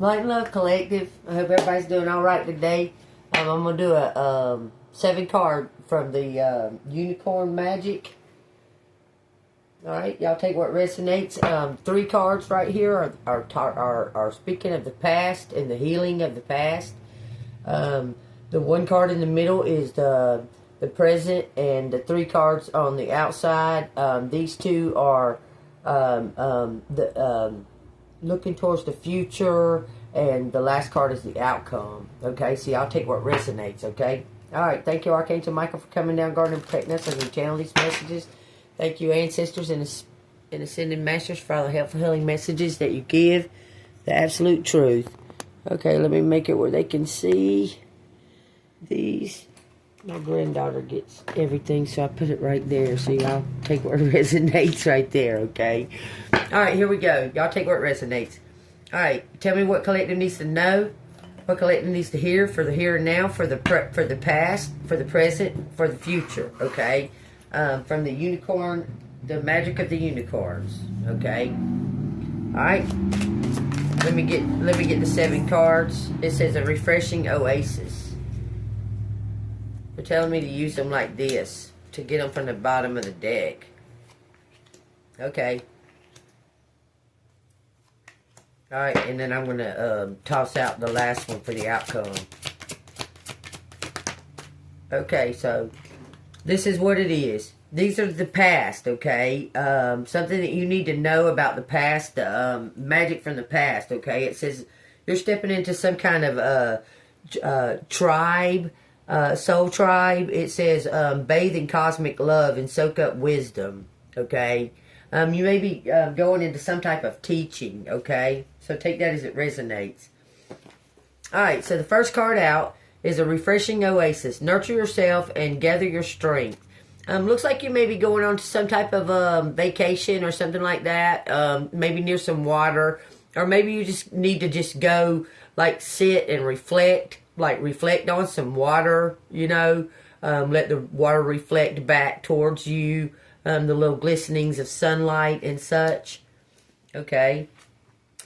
Light and Love Collective. I hope everybody's doing all right today. I'm going to do a 7 card from the Unicorn Magic. Alright, y'all take what resonates. 3 cards right here are speaking of the past and the healing of the past. The 1 card in the middle is the present, and the 3 cards on the outside. These 2 are looking towards the future, and the last card is the outcome. Okay, so y'all take what resonates, okay? Alright, thank you, Archangel Michael, for coming down, guarding, and protecting us as we channel these messages. Thank you, ancestors and ascended masters, for all the helpful healing messages that you give. The absolute truth. Okay, let me make it where they can see these. My granddaughter gets everything, so I put it right there. So y'all take what resonates right there, okay? Alright, here we go. Y'all take what resonates. Alright, tell me what collective needs to know, what collective needs to hear for the here and now, for the past, for the present, for the future, okay? From the unicorn, the magic of the unicorns, okay? Alright, let me get the 7 cards. It says a refreshing oasis. They're telling me to use them like this, to get them from the bottom of the deck. Okay. Alright, and then I'm going to toss out the last one for the outcome. Okay, so this is what it is. These are the past, okay? Something that you need to know about the past, magic from the past, okay? It says you're stepping into some kind of tribe, soul tribe. It says bathe in cosmic love and soak up wisdom, okay? You may be going into some type of teaching, okay? So take that as it resonates. Alright, so the first card out is a refreshing oasis. Nurture yourself and gather your strength. Looks like you may be going on to some type of vacation or something like that. Maybe near some water. Or maybe you just need to just go, like, sit and reflect. Like, reflect on some water, you know. Let the water reflect back towards you. The little glistenings of sunlight and such. Okay.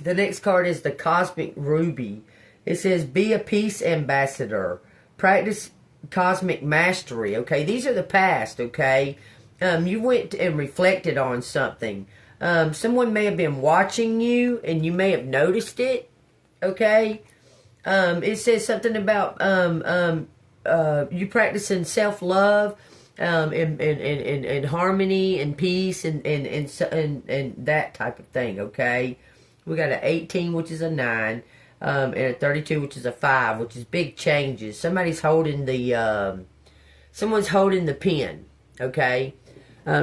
The next card is the Cosmic Ruby. It says, be a peace ambassador. Practice cosmic mastery. Okay, these are the past, okay? You went and reflected on something. Someone may have been watching you, and you may have noticed it, okay? It says something about you practicing self-love, and harmony and peace and that type of thing, okay? We got an 18, which is a 9, and a 32, which is a 5, which is big changes. Someone's holding the pen, okay?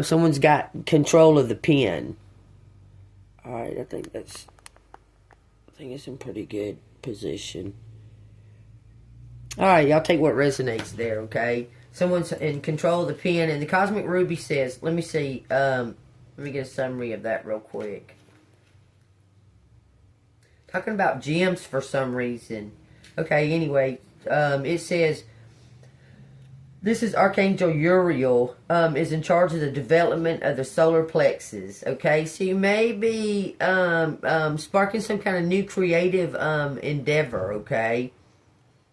Someone's got control of the pen. Alright, I think it's in pretty good position. Alright, y'all take what resonates there, okay? Someone's in control of the pen, and the Cosmic Ruby says, let me see, let me get a summary of that real quick. Talking about gems for some reason. Okay, anyway, it says, this is Archangel Uriel, is in charge of the development of the solar plexus. Okay, so you may be sparking some kind of new creative endeavor, okay?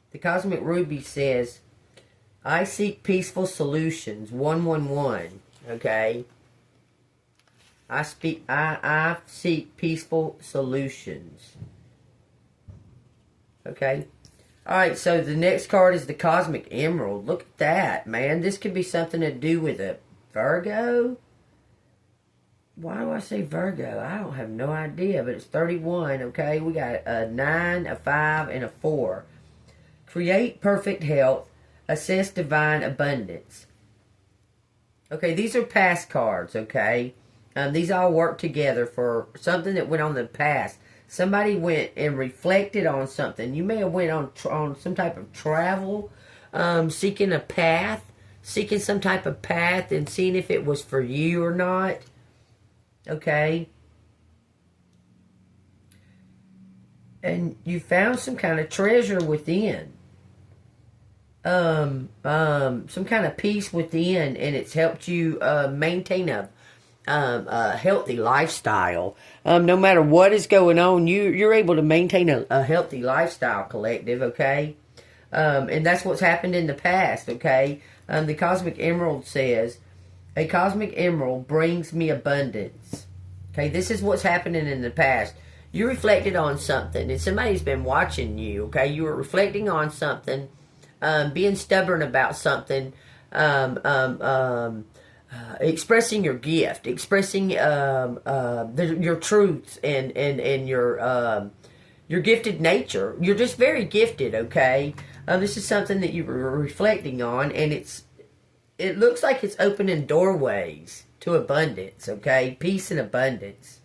The Cosmic Ruby says, I seek peaceful solutions, 111, okay? I seek peaceful solutions. Okay. Alright, so the next card is the Cosmic Emerald. Look at that, man. This could be something to do with a Virgo. Why do I say Virgo? I don't have no idea, but it's 31, okay? We got a 9, a 5, and a 4. Create perfect health. Assess divine abundance. Okay, these are past cards, okay? These all work together for something that went on in the past. Somebody went and reflected on something. You may have went on some type of travel, seeking a path, seeking some type of path and seeing if it was for you or not. Okay? And you found some kind of treasure within. Some kind of peace within, and it's helped you maintain a a healthy lifestyle. No matter what is going on, you're able to maintain a healthy lifestyle, collective, okay? And that's what's happened in the past, okay? The Cosmic Emerald says, a cosmic emerald brings me abundance. Okay, this is what's happening in the past. You reflected on something, and somebody's been watching you, okay? You were reflecting on something, being stubborn about something, expressing your gift, expressing your truths and your gifted nature. You're just very gifted, okay? This is something that you were reflecting on, and it looks like it's opening doorways to abundance, okay? Peace and abundance,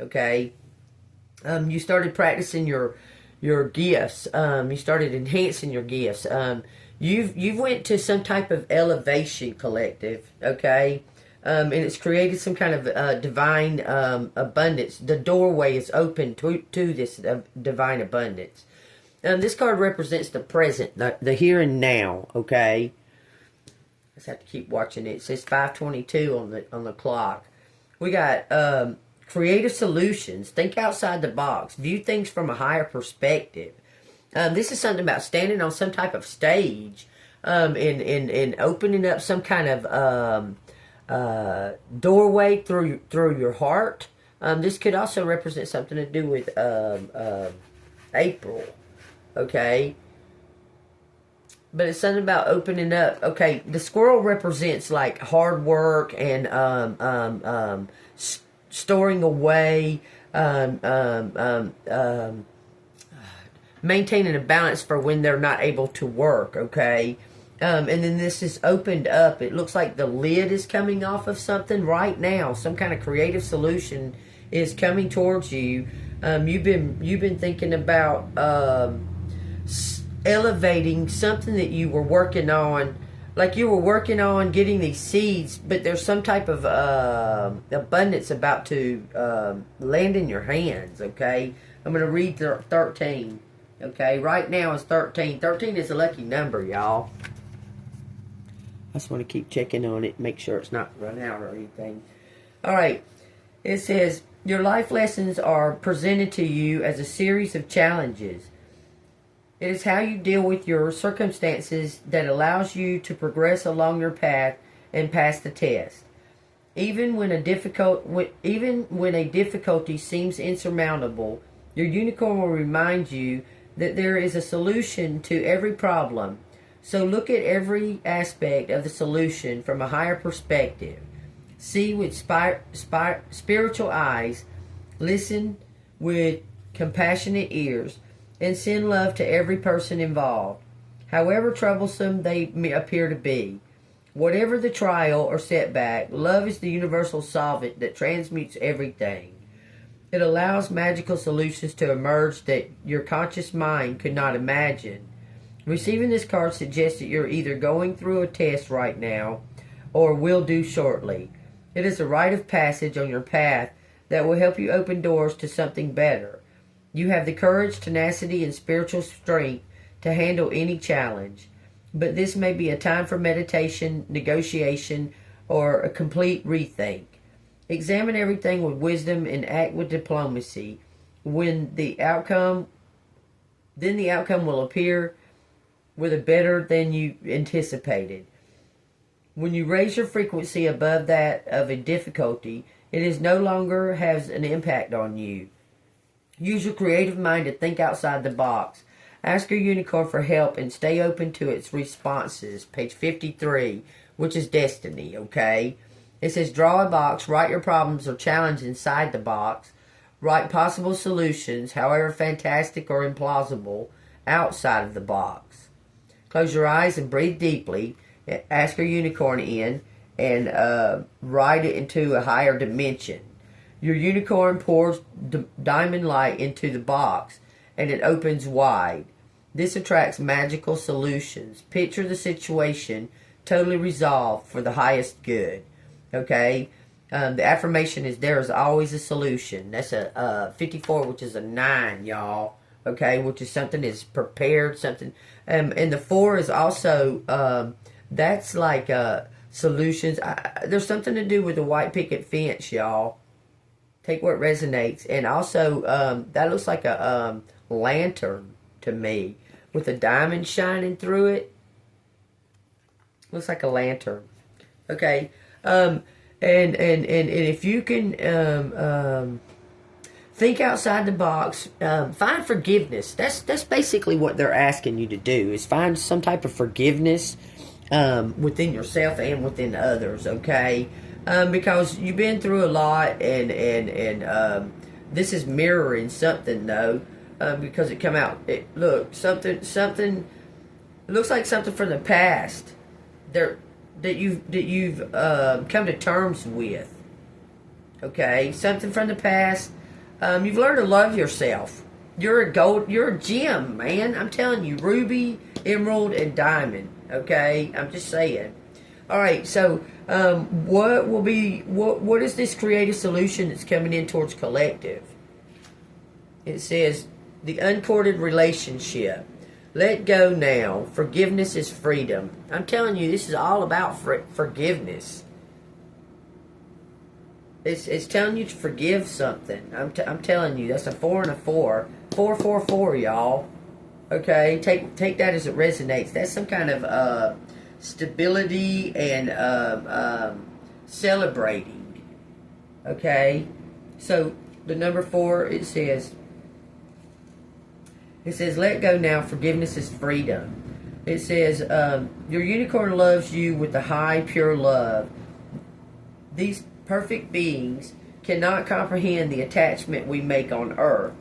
okay? You started practicing your gifts. You started enhancing your gifts. You've went to some type of elevation, collective, okay? And it's created some kind of divine abundance. The doorway is open to this divine abundance. This card represents the present, the here and now, okay? I just have to keep watching it. It says 5:22 on the clock. We got creative solutions. Think outside the box. View things from a higher perspective. This is something about standing on some type of stage and opening up some kind of doorway through your heart. This could also represent something to do with April, okay? But it's something about opening up. Okay, the squirrel represents like hard work and storing away, maintaining a balance for when they're not able to work, okay? And then this is opened up. It looks like the lid is coming off of something right now. Some kind of creative solution is coming towards you. You've been thinking about elevating something that you were working on. Like you were working on getting these seeds, but there's some type of abundance about to land in your hands, okay? I'm going to read 13. Okay, right now it's 13. 13 is a lucky number, y'all. I just want to keep checking on it, make sure it's not run out or anything. Alright, it says, your life lessons are presented to you as a series of challenges. It is how you deal with your circumstances that allows you to progress along your path and pass the test. Even when a difficulty seems insurmountable, your unicorn will remind you that there is a solution to every problem. So look at every aspect of the solution from a higher perspective. See with spiritual eyes, listen with compassionate ears, and send love to every person involved, however troublesome they may appear to be. Whatever the trial or setback, love is the universal solvent that transmutes everything. It allows magical solutions to emerge that your conscious mind could not imagine. Receiving this card suggests that you're either going through a test right now or will do shortly. It is a rite of passage on your path that will help you open doors to something better. You have the courage, tenacity, and spiritual strength to handle any challenge. But this may be a time for meditation, negotiation, or a complete rethink. Examine everything with wisdom and act with diplomacy. Then the outcome will appear with a better than you anticipated. When you raise your frequency above that of a difficulty, it is no longer has an impact on you. Use your creative mind to think outside the box. Ask your unicorn for help and stay open to its responses. Page 53, which is destiny, okay? It says, draw a box, write your problems or challenge inside the box. Write possible solutions, however fantastic or implausible, outside of the box. Close your eyes and breathe deeply. Ask your unicorn in and write it into a higher dimension. Your unicorn pours diamond light into the box and it opens wide. This attracts magical solutions. Picture the situation totally resolved for the highest good. Okay? The affirmation is there is always a solution. That's a 54, which is a 9, y'all. Okay? Which is something is prepared, something. And the 4 is also, that's like solutions. There's something to do with the white picket fence, y'all. Take what resonates. And also, that looks like a lantern to me with a diamond shining through it. Looks like a lantern. Okay. And if you can think outside the box, find forgiveness. That's basically what they're asking you to do, is find some type of forgiveness within yourself and within others, okay? Because you've been through a lot, and this is mirroring something, though, because it come out. Something it looks like something from the past that you've come to terms with, okay? Something from the past. You've learned to love yourself. You're a gem, man. I'm telling you, ruby, emerald, and diamond. Okay, I'm just saying. All right, so what is this creative solution that's coming in towards collective? It says the uncorded relationship. Let go now. Forgiveness is freedom. I'm telling you, this is all about forgiveness. It's telling you to forgive something. I'm telling you, that's a 4 and a 4. 444, y'all. Okay, take that as it resonates. That's some kind of stability and celebrating. Okay, so the number 4, it says, let go now. Forgiveness is freedom. It says, your unicorn loves you with a high, pure love. These perfect beings cannot comprehend the attachment we make on earth,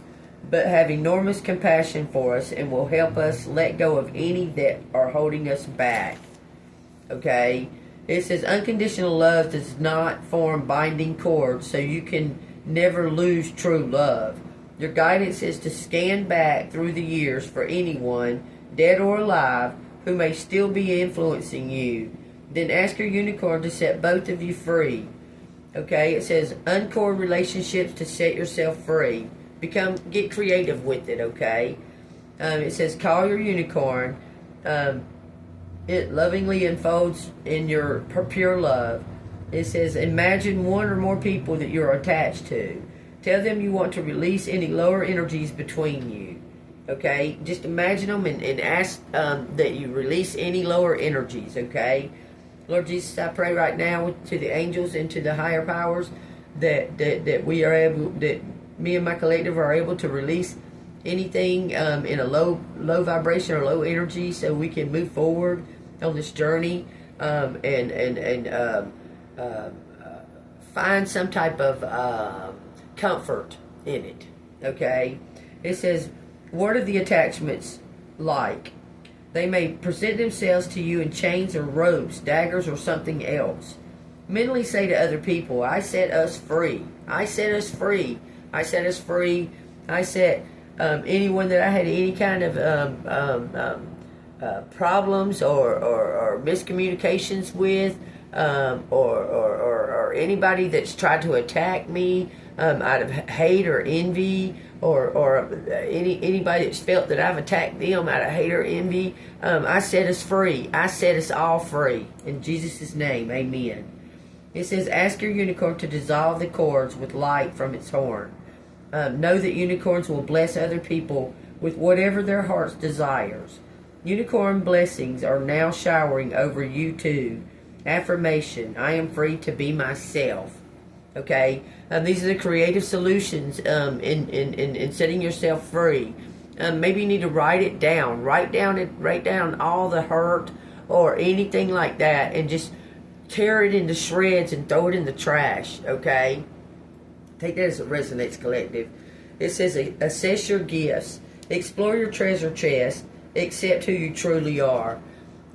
but have enormous compassion for us and will help us let go of any that are holding us back. Okay? It says unconditional love does not form binding cords, so you can never lose true love. Your guidance is to scan back through the years for anyone, dead or alive, who may still be influencing you. Then ask your unicorn to set both of you free. Okay, it says uncord relationships to set yourself free. Get creative with it, okay? It says call your unicorn. It lovingly unfolds in your pure love. It says imagine one or more people that you're attached to. Tell them you want to release any lower energies between you. Okay, just imagine them and ask that you release any lower energies, okay? Lord Jesus, I pray right now to the angels and to the higher powers that we are able, that me and my collective are able to release anything in a low vibration or low energy, so we can move forward on this journey and find some type of comfort in it. Okay, it says, what are the attachments like? They may present themselves to you in chains or ropes, daggers, or something else. Mentally say to other people, I set us free. I set us free. I set us free. I set anyone that I had any kind of problems or miscommunications with, or anybody that's tried to attack me out of hate or envy, or anybody that's felt that I've attacked them out of hate or envy. I set us free. I set us all free. In Jesus' name, amen. It says, ask your unicorn to dissolve the cords with light from its horn. Know that unicorns will bless other people with whatever their hearts desires. Unicorn blessings are now showering over you too. Affirmation, I am free to be myself. Okay, these are the creative solutions in setting yourself free. Maybe you need to write it down. Write down all the hurt or anything like that, and just tear it into shreds and throw it in the trash. Okay, take that as it resonates, collective. It says, assess your gifts, explore your treasure chest, accept who you truly are.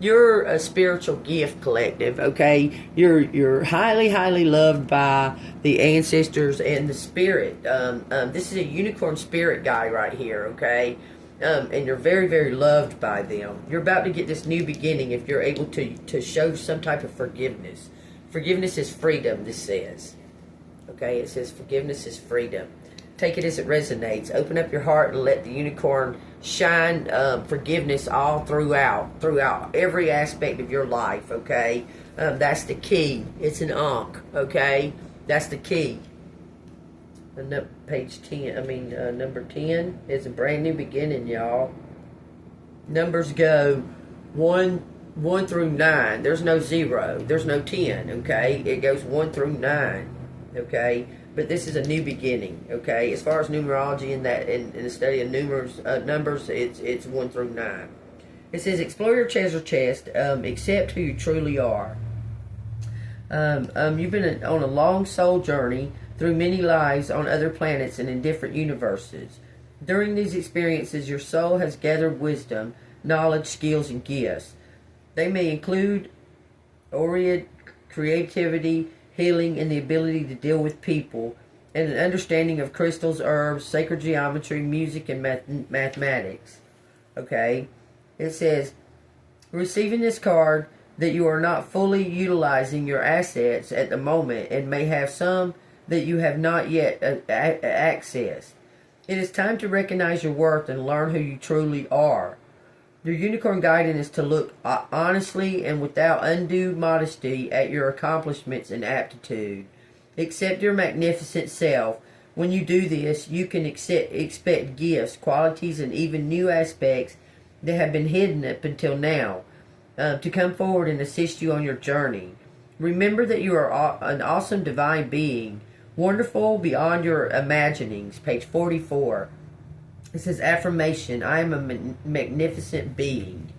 You're a spiritual gift, collective, okay? You're highly, highly loved by the ancestors and the spirit. This is a unicorn spirit guy right here, okay? And you're very, very loved by them. You're about to get this new beginning if you're able to show some type of forgiveness. Forgiveness is freedom, this says. Okay, it says forgiveness is freedom. Take it as it resonates. Open up your heart and let the unicorn shine forgiveness all throughout every aspect of your life, okay? That's the key. It's an Ankh, okay? That's the key. Page 10, number 10 is a brand new beginning, y'all. Numbers go 1 through 9. There's no 0. There's no 10, okay? It goes 1 through 9, okay? But this is a new beginning, okay? As far as numerology in the study of numbers, it's 1 through 9. It says, explore your treasure chest, accept who you truly are. You've been on a long soul journey through many lives on other planets and in different universes. During these experiences, your soul has gathered wisdom, knowledge, skills, and gifts. They may include Oriad, creativity, healing, and the ability to deal with people, and an understanding of crystals, herbs, sacred geometry, music, and mathematics. Okay? It says, receiving this card, that you are not fully utilizing your assets at the moment and may have some that you have not yet accessed. It is time to recognize your worth and learn who you truly are. Your unicorn guidance is to look honestly and without undue modesty at your accomplishments and aptitude. Accept your magnificent self. When you do this, you can expect gifts, qualities, and even new aspects that have been hidden up until now to come forward and assist you on your journey. Remember that you are an awesome divine being, wonderful beyond your imaginings. Page 44. It says, affirmation, I am a magnificent being.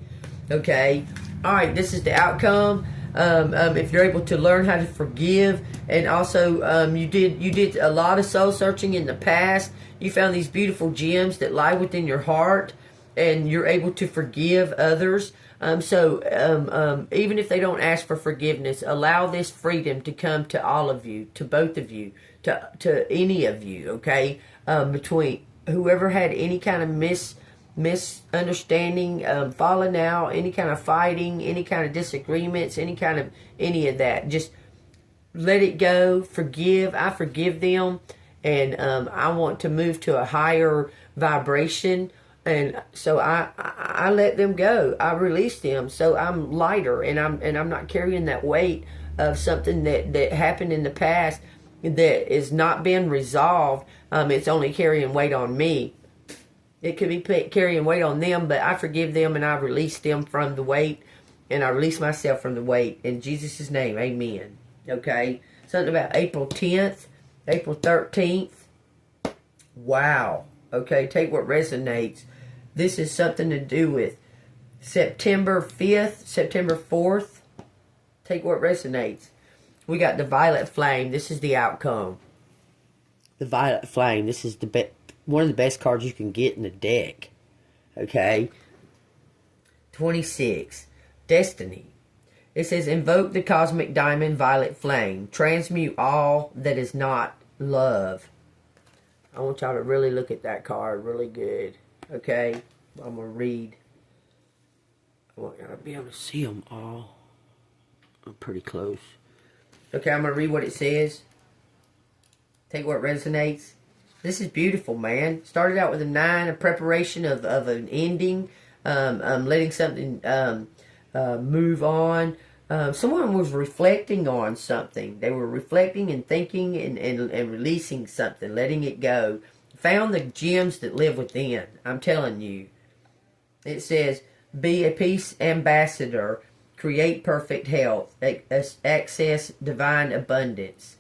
Okay? Alright, this is the outcome. If you're able to learn how to forgive, and also you did a lot of soul searching in the past, you found these beautiful gems that lie within your heart, and you're able to forgive others. Even if they don't ask for forgiveness, allow this freedom to come to all of you, to both of you, to any of you, okay? Between whoever had any kind of misunderstanding, falling out, any kind of fighting, any kind of disagreements, any of that. Just let it go. Forgive. I forgive them. And I want to move to a higher vibration. And so I let them go. I release them. So I'm lighter, and I'm not carrying that weight of something that happened in the past that is not being resolved. It's only carrying weight on me. It could be carrying weight on them, but I forgive them and I release them from the weight, and I release myself from the weight. In Jesus' name, amen. Okay? Something about April 10th, April 13th. Wow. Okay, take what resonates. This is something to do with September 5th, September 4th. Take what resonates. We got the Violet Flame. This is the outcome. The Violet Flame. This is one of the best cards you can get in the deck. Okay? 26. Destiny. It says, invoke the Cosmic Diamond Violet Flame. Transmute all that is not love. I want y'all to really look at that card really good. Okay? I'm going to read. I want y'all to be able to see them all. I'm pretty close. Okay, I'm going to read what it says. Take what resonates. This is beautiful, man. Started out with a 9, a preparation of an ending. Letting something move on. Someone was reflecting on something. They were reflecting and thinking and releasing something, letting it go. Found the gems that live within. I'm telling you. It says, be a peace ambassador. Create perfect health. Access divine abundance.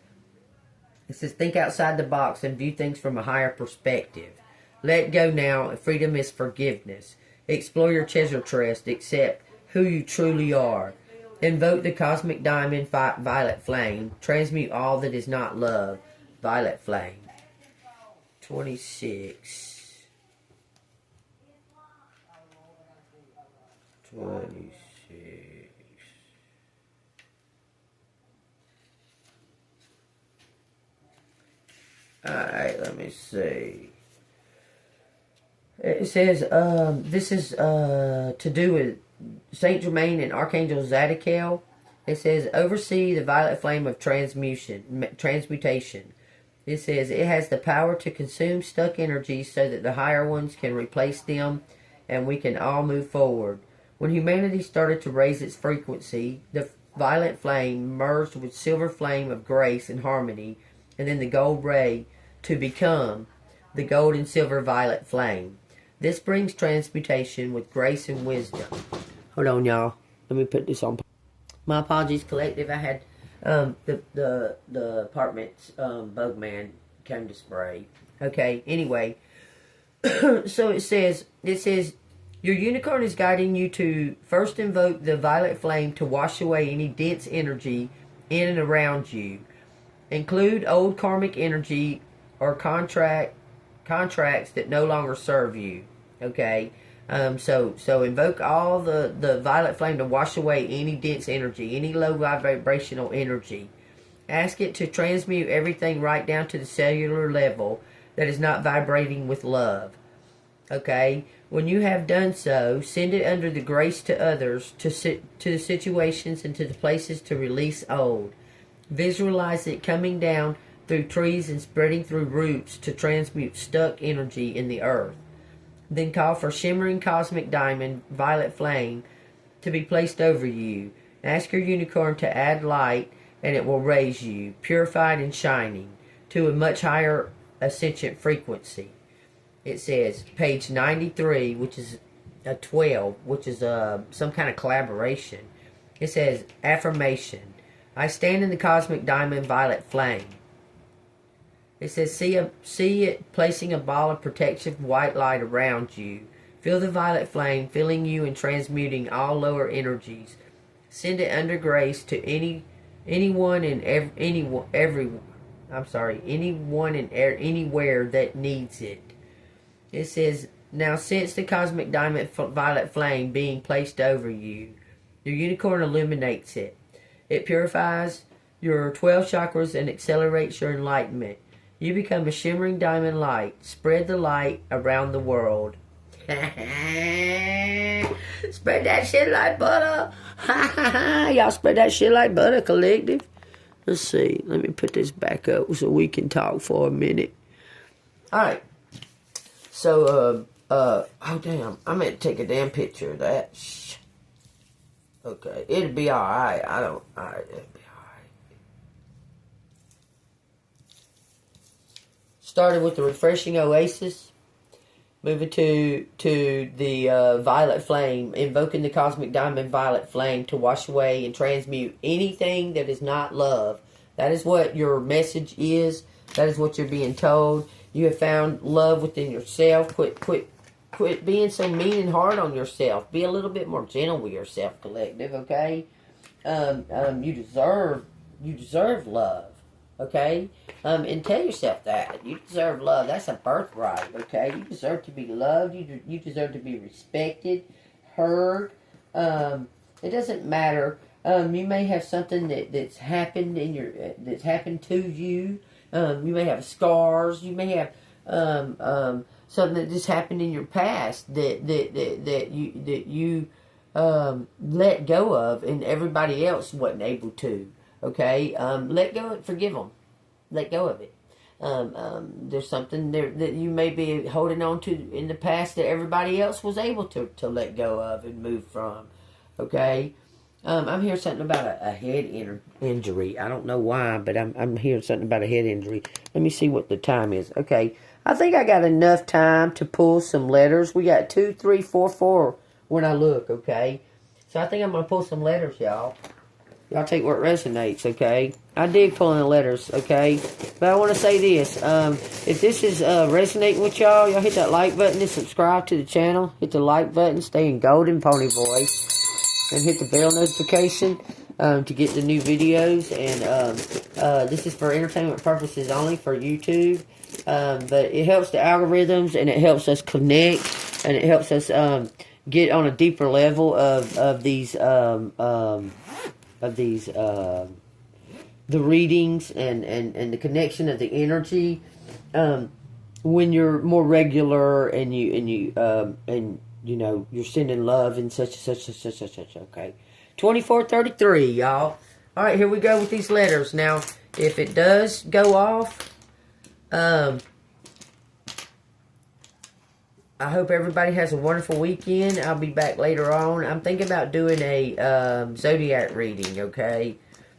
It says, think outside the box and view things from a higher perspective. Let go now. Freedom is forgiveness. Explore your treasure chest. Accept who you truly are. Invoke the Cosmic Diamond Violet Flame. Transmute all that is not love. Violet Flame. 26. 26. Alright, let me see. It says, this is to do with Saint Germain and Archangel Zadkiel. It says, oversee the violet flame of transmutation. It says, it has the power to consume stuck energies so that the higher ones can replace them and we can all move forward. When humanity started to raise its frequency, the violet flame merged with silver flame of grace and harmony, and then the gold ray to become the gold and silver violet flame. This brings transmutation with grace and wisdom. Hold on, y'all. Let me put this on. My apologies, collective. I had the apartment's bug man came to spray. Okay. Anyway, so it says your unicorn is guiding you to first invoke the violet flame to wash away any dense energy in and around you. Include old karmic energy or contracts that no longer serve you. Okay. So invoke all the violet flame to wash away any dense energy, any low vibrational energy. Ask it to transmute everything right down to the cellular level that is not vibrating with love. Okay? When you have done so, send it under the grace to others, to the situations and to the places to release old. Visualize it coming down through trees and spreading through roots to transmute stuck energy in the earth. Then call for shimmering cosmic diamond, violet flame, to be placed over you. Ask your unicorn to add light, and it will raise you, purified and shining, to a much higher ascension frequency. It says, page 93, which is a 12, which is some kind of collaboration. It says, affirmation. I stand in the cosmic diamond violet flame. It says, see it placing a ball of protective white light around you. Feel the violet flame filling you and transmuting all lower energies. Send it under grace to anyone and anywhere that needs it. It says, now sense the cosmic diamond violet flame being placed over you. Your unicorn illuminates it. It purifies your 12 chakras and accelerates your enlightenment. You become a shimmering diamond light. Spread the light around the world. Spread that shit like butter. Y'all spread that shit like butter, collective. Let's see. Let me put this back up so we can talk for a minute. Alright. So, oh damn. I meant to take a damn picture of that. Okay. It'll be alright. Alright, it'll be alright. Started with the refreshing oasis. Moving to the violet flame. Invoking the cosmic diamond violet flame to wash away and transmute anything that is not love. That is what your message is. That is what you're being told. You have found love within yourself. Quit being so mean and hard on yourself. Be a little bit more gentle with yourself, collective, okay? You deserve love, okay? And tell yourself that. You deserve love. That's a birthright, okay? You deserve to be loved. You deserve to be respected, heard. It doesn't matter. You may have something that's happened that's happened to you. You may have scars. You may have something that just happened in your past that you let go of, and everybody else wasn't able to. Okay, let go. Forgive them. Let go of it. There's something there that you may be holding on to in the past that everybody else was able to let go of and move from. Okay. I'm hearing something about a head injury. I don't know why, but I'm hearing something about a head injury. Let me see what the time is. Okay, I think I got enough time to pull some letters. We got 2, 3, 4, 4 when I look, okay? So I think I'm going to pull some letters, y'all. Y'all take what resonates, okay? I dig pulling the letters, okay? But I want to say this. If this is resonating with y'all hit that like button and subscribe to the channel. Hit the like button, stay in golden pony voice. And hit the bell notification to get the new videos. And this is for entertainment purposes only for YouTube. But it helps the algorithms, and it helps us connect, and it helps us get on a deeper level of these the readings and the connection of the energy. When you're more regular and you know, you're sending love and such, okay. 2433, y'all. Alright, here we go with these letters. Now, if it does go off, I hope everybody has a wonderful weekend. I'll be back later on. I'm thinking about doing a zodiac reading, okay?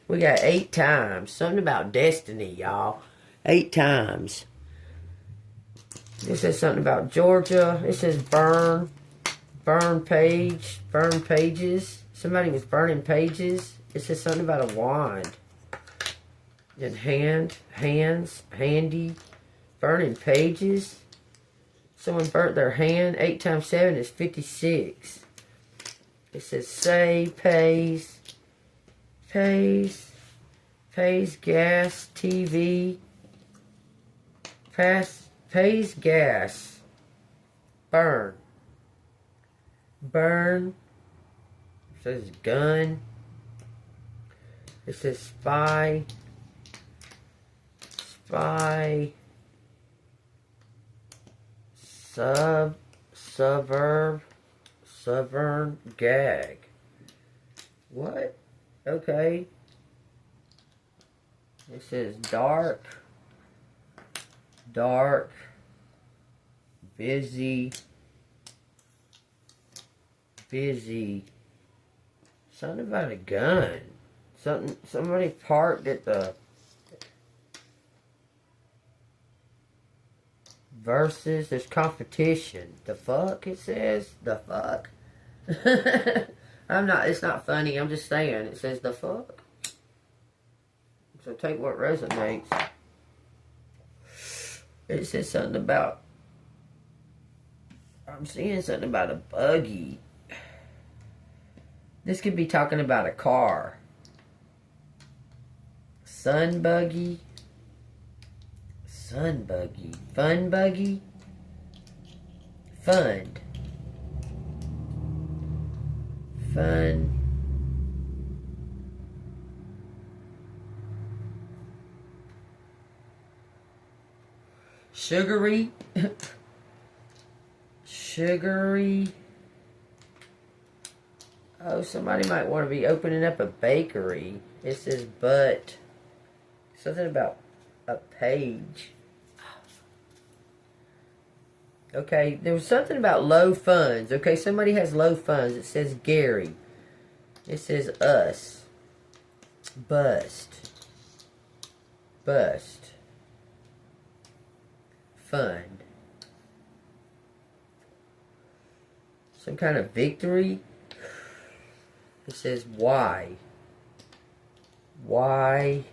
We got 8 times. Something about destiny, y'all. 8 times. This says something about Georgia. It says burn. Burn page. Burn pages. Somebody was burning pages. It says something about a wand. And hands, handy. Burning pages. Someone burnt their hand. 8 times 7 is 56. It says say, pays, gas, TV, pays, gas, burn. It says gun. It says spy, suburb, gag. What? Okay. It says dark, busy. Something about a gun. Somebody parked at the versus. There's competition. The fuck, it says? The fuck? It's not funny. I'm just saying. It says the fuck. So take what resonates. It says something about, I'm seeing something about a buggy. This could be talking about a car. Fun buggy. Fund. Sugary. Oh, somebody might want to be opening up a bakery. It says but. Something about a page. Okay, there was something about low funds. Okay, somebody has low funds. It says Gary. It says us. Bust. Fund. Some kind of victory. It says why. Rag.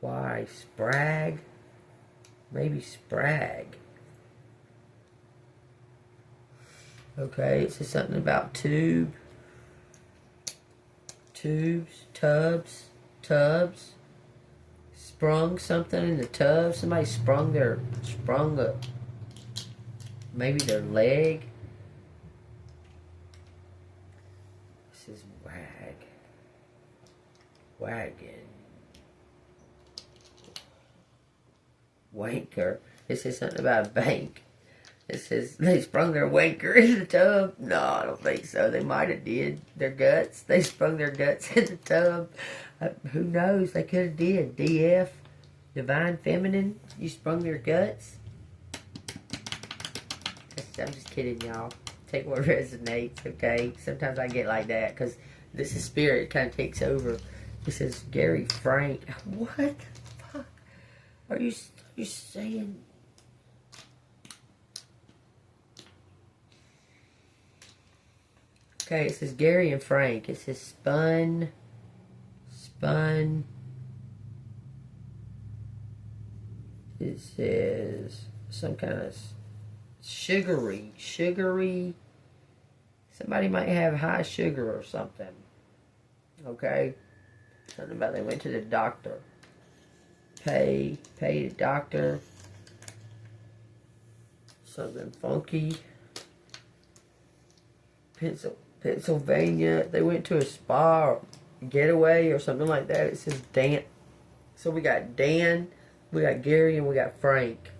Why? Sprag? Maybe sprag. Okay, it says something about tubes, tubs. Sprung something in the tub. Somebody sprung maybe their leg. This is wagon. Wanker. It says something about a bank. It says they sprung their wanker in the tub. No, I don't think so. They might have did. Their guts. They sprung their guts in the tub. Who knows? They could have did. DF. Divine Feminine. You sprung their guts. I'm just kidding, y'all. Take what resonates, okay? Sometimes I get like that because this is spirit kind of takes over. It says Gary Frank. What the fuck are you saying? Okay, it says Gary and Frank. It says spun. It says some kind of sugary. Somebody might have high sugar or something. Okay? Something about they went to the doctor. Pay the doctor. Something funky. Pennsylvania. They went to a spa or getaway or something like that. It says Dan. So we got Dan, we got Gary, and we got Frank.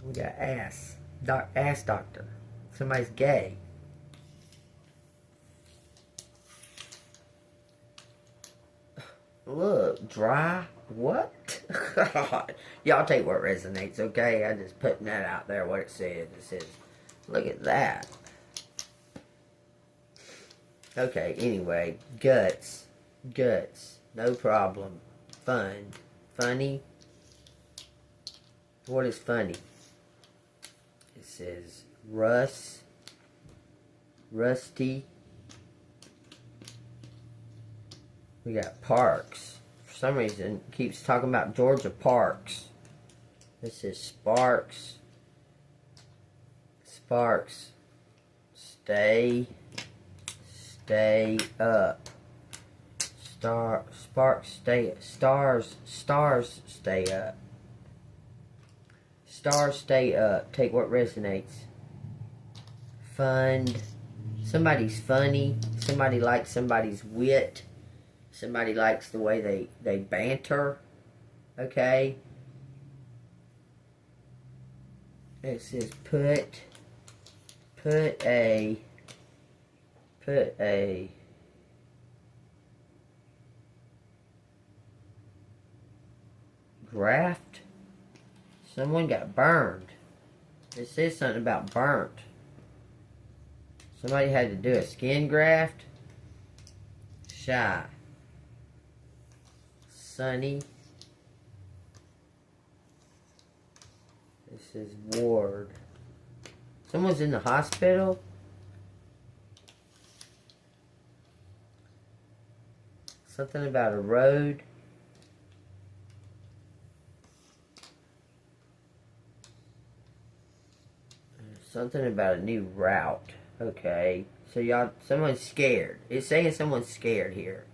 We got ass doctor. Somebody's gay. Look, dry. What? Y'all take what resonates, okay? I'm just putting that out there, what it says. It says, look at that. Okay, anyway, guts. Guts. No problem. Fun. Funny. What is funny? It says rusty. We got parks. For some reason, it keeps talking about Georgia parks. This is sparks. Sparks. Stay up. Sparks stay. Stars stay up. Stars stay up. Take what resonates. Fund. Somebody's funny. Somebody likes somebody's wit. Somebody likes the way they banter. Okay. It says put a graft. Someone got burned. It says something about burnt. Somebody had to do a skin graft. Shy. Sunny. This is ward. Someone's in the hospital. Something about a road. Something about a new route. Okay. So y'all, someone's scared. It's saying someone's scared here.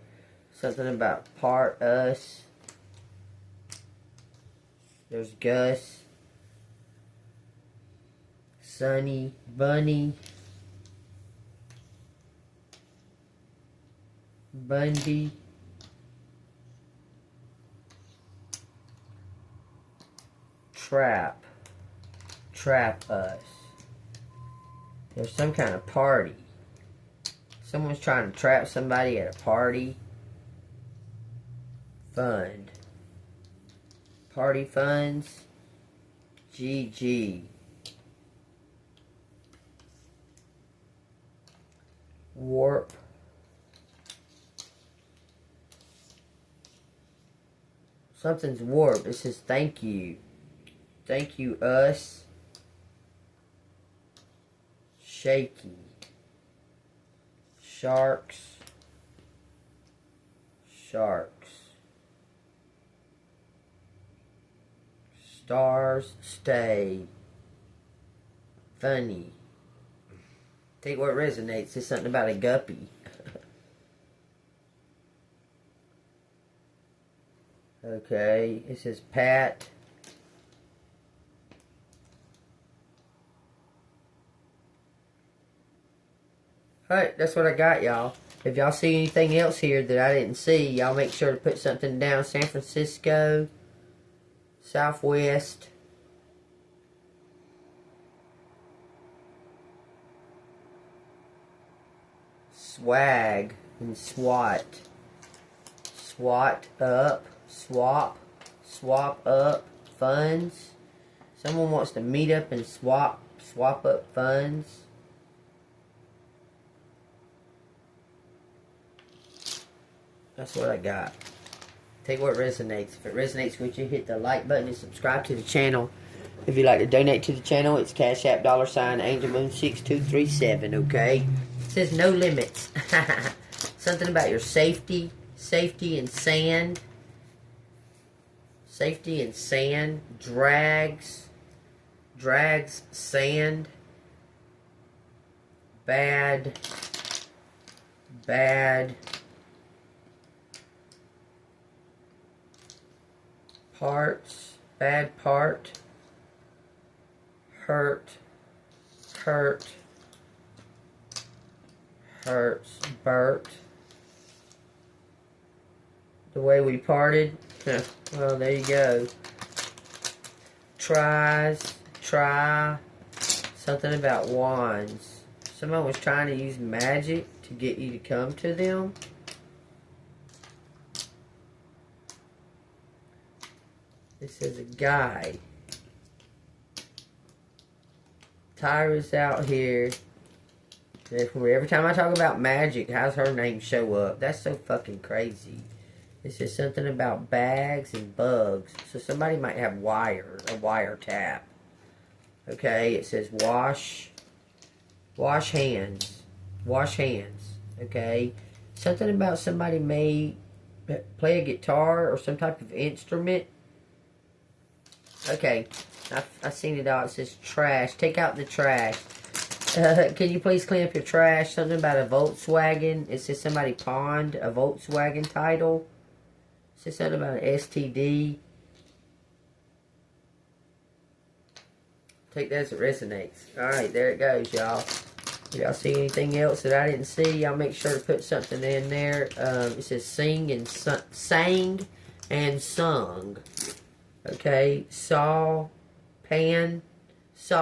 Something about part us. There's Gus. Sunny. Bunny. Bundy. Trap. Trap us. There's some kind of party. Someone's trying to trap somebody at a party. Fund. Party funds. GG. Warp. Something's warped. It says thank you. Thank you, us. Shaky. Sharks. Sharks. Stars stay. Funny. Take what resonates. It's something about a guppy. Okay. It says Pat. Alright, that's what I got, y'all. If y'all see anything else here that I didn't see, y'all make sure to put something down. San Francisco. Southwest. Swag and SWAT. SWAT up. Swap. Swap up. Funds. Someone wants to meet up and swap up funds. That's what I got. Take what resonates. If it resonates with you, hit the like button and subscribe to the channel. If you'd like to donate to the channel, it's Cash App $AngelMoon6237, okay? It says no limits. Something about your safety. Safety and sand. Safety and sand. Drags. Drags, sand. Bad. Bad. Parts, bad part, hurt, hurts, Bert, the way we parted, well, there you go, try, something about wands, someone was trying to use magic to get you to come to them. It says a guy. Tyra's out here. Every time I talk about magic, how's her name show up? That's so fucking crazy. It says something about bags and bugs. So somebody might have a wiretap. Okay, it says wash hands. Wash hands. Okay. Something about somebody may play a guitar or some type of instrument. Okay. I've seen it all. It says trash. Take out the trash. Can you please clean up your trash? Something about a Volkswagen. It says somebody pawned a Volkswagen title. It says something about an STD. Take that as it resonates. Alright, there it goes, y'all. If y'all see anything else that I didn't see, y'all make sure to put something in there. It says sang and sung. Okay. Saw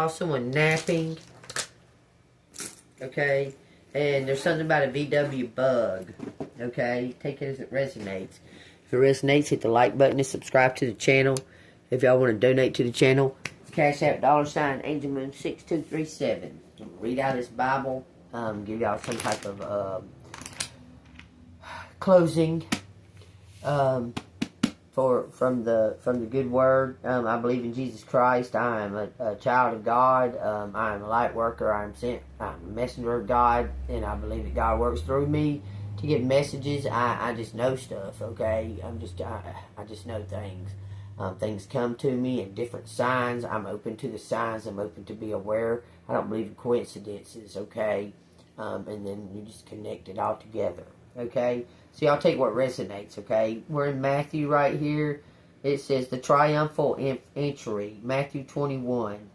someone napping. Okay. And there's something about a VW bug. Okay. Take it as it resonates. If it resonates, hit the like button and subscribe to the channel. If y'all want to donate to the channel, Cash App $AngelMoon6237. Read out this Bible. Give y'all some type of closing from the good word. I believe in Jesus Christ. I am a child of God. I am a light worker. I'm a messenger of God, and I believe that God works through me to get messages. I just know stuff. Okay, I just know things. Things come to me in different signs. I'm open to the signs. I'm open to be aware. I don't believe in coincidences, okay? And then you just connect it all together, okay? So y'all take what resonates, okay? We're in Matthew right here. It says the triumphal entry, Matthew 21.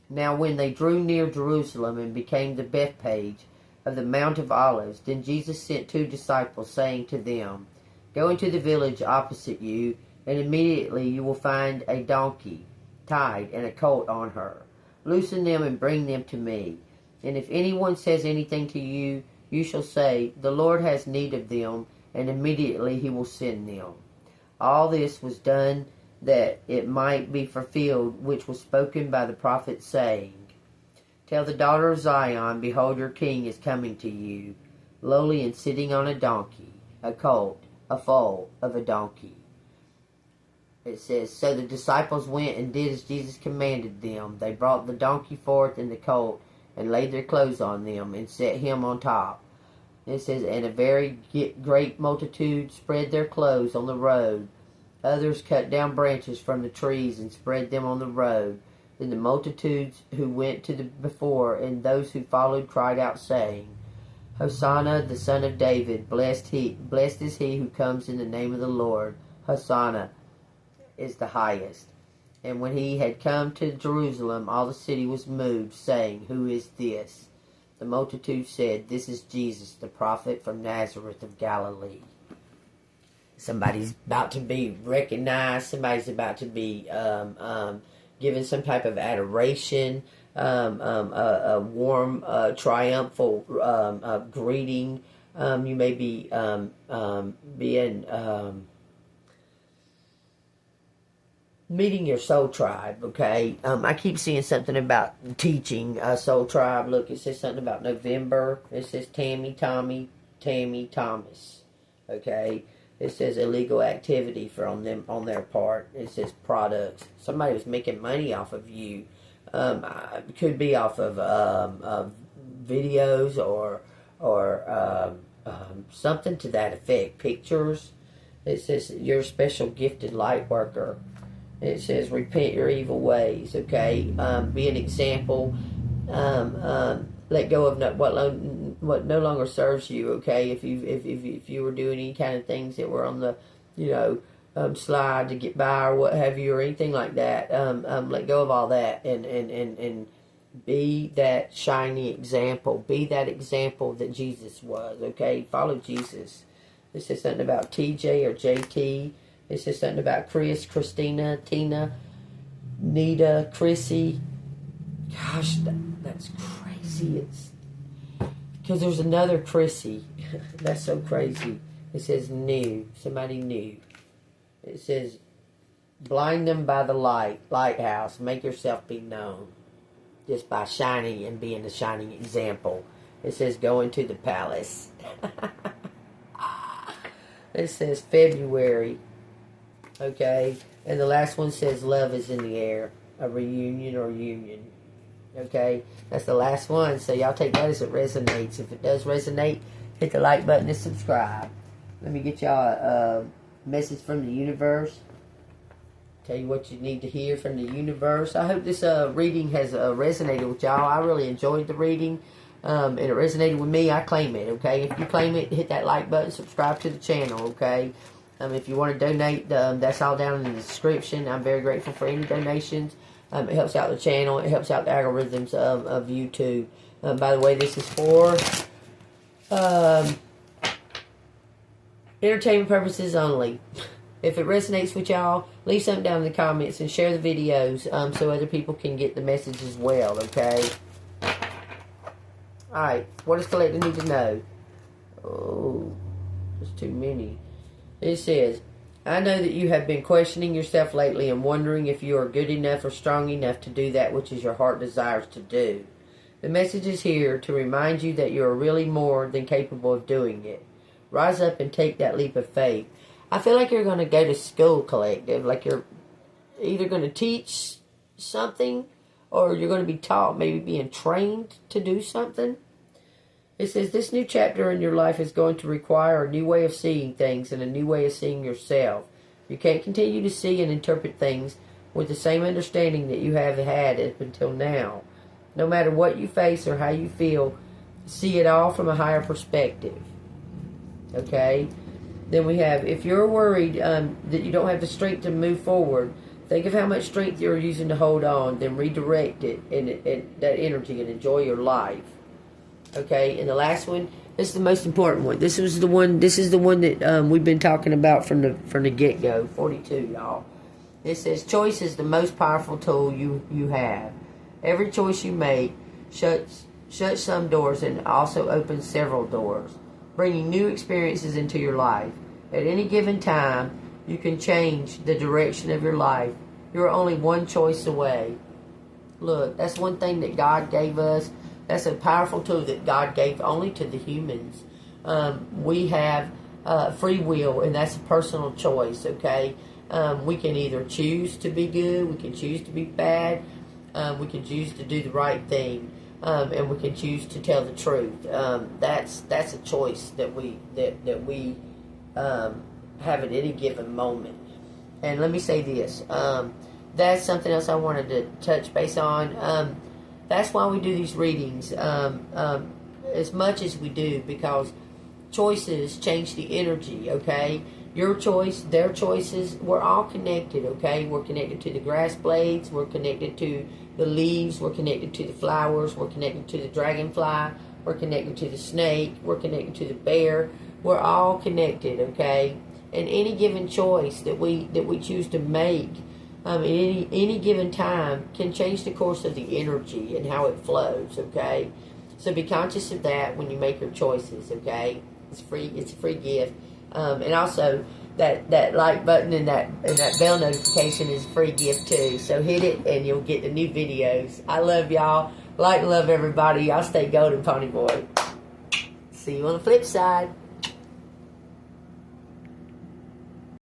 Now when they drew near Jerusalem and became the Bethpage of the Mount of Olives, then Jesus sent 2 disciples, saying to them, Go into the village opposite you, and immediately you will find a donkey tied and a colt on her. Loosen them and bring them to me. And if anyone says anything to you, you shall say, The Lord has need of them, and immediately he will send them. All this was done that it might be fulfilled, which was spoken by the prophet, saying, Tell the daughter of Zion, Behold, your king is coming to you, lowly and sitting on a donkey, a colt, a foal of a donkey. It says, So the disciples went and did as Jesus commanded them. They brought the donkey forth and the colt, and laid their clothes on them, and set him on top. It says, And a very great multitude spread their clothes on the road. Others cut down branches from the trees and spread them on the road. Then the multitudes who went to the before and those who followed cried out, saying, Hosanna, the son of David, blessed is he who comes in the name of the Lord. Hosanna is the highest. And when he had come to Jerusalem, all the city was moved, saying, Who is this? The multitude said, This is Jesus, the prophet from Nazareth of Galilee. Somebody's about to be recognized. Somebody's about to be given some type of adoration, a warm, triumphal greeting. You may be being meeting your soul tribe, okay? I keep seeing something about teaching soul tribe. Look, it says something about November. It says Tammy, Thomas, okay? It says illegal activity on their part. It says products. Somebody was making money off of you. It could be off of videos or something to that effect. Pictures. It says you're a special gifted light worker. It says repent your evil ways. Okay, be an example. Let go of what no longer serves you. Okay, if you were doing any kind of things that were on the slide to get by or what have you or anything like that, let go of all that and be that shiny example. Be that example that Jesus was. Okay, follow Jesus. This is something about TJ or JT. It says something about Chris, Christina, Tina, Nita, Chrissy. Gosh, that's crazy. It's because there's another Chrissy. That's so crazy. It says new. Somebody new. It says Blind them by the lighthouse. Make yourself be known. Just by shining and being a shining example. It says, go into the palace. It says February. Okay. And the last one says, love is in the air. A reunion or union. Okay. That's the last one. So y'all take that as it resonates. If it does resonate, hit the like button and subscribe. Let me get y'all a message from the universe. Tell you what you need to hear from the universe. I hope this reading has resonated with y'all. I really enjoyed the reading. And it resonated with me. I claim it, okay? If you claim it, hit that like button. Subscribe to the channel, okay? If you want to donate, that's all down in the description. I'm very grateful for any donations. It helps out the channel. It helps out the algorithms of YouTube. By the way, this is for entertainment purposes only. If it resonates with y'all, leave something down in the comments and share the videos so other people can get the message as well, okay? Alright, what does Collector need to know? Oh, there's too many. It says, I know that you have been questioning yourself lately and wondering if you are good enough or strong enough to do that which is your heart desires to do. The message is here to remind you that you are really more than capable of doing it. Rise up and take that leap of faith. I feel like you're going to go to school, Collective. Like you're either going to teach something or you're going to be taught, maybe being trained to do something. It says this new chapter in your life is going to require a new way of seeing things and a new way of seeing yourself. You can't continue to see and interpret things with the same understanding that you have had up until now. No matter what you face or how you feel, see it all from a higher perspective. Okay? Then we have, if you're worried that you don't have the strength to move forward, think of how much strength you're using to hold on, then redirect it and that energy and enjoy your life. Okay, and the last one, this is the most important one. This is the one that we've been talking about from the get-go. 42, y'all. It says choice is the most powerful tool you have. Every choice you make shuts some doors and also opens several doors, bringing new experiences into your life. At any given time, you can change the direction of your life. You're only one choice away. Look, that's one thing that God gave us. That's a powerful tool that God gave only to the humans. We have free will, and that's a personal choice, okay? We can either choose to be good, we can choose to be bad, we can choose to do the right thing, and we can choose to tell the truth. That's a choice that we have at any given moment. And let me say this. That's something else I wanted to touch base on. That's why we do these readings as much as we do, because choices change the energy, okay? Your choice, their choices, we're all connected, okay? We're connected to the grass blades, we're connected to the leaves, we're connected to the flowers, we're connected to the dragonfly, we're connected to the snake, we're connected to the bear. We're all connected, okay? And any given choice that we choose to make at any given time can change the course of the energy and how it flows, okay? So be conscious of that when you make your choices, okay? It's free. It's a free gift. And also, that like button and that bell notification is a free gift too. So hit it and you'll get the new videos. I love y'all. Like and love everybody. Y'all stay golden, Pony Boy. See you on the flip side.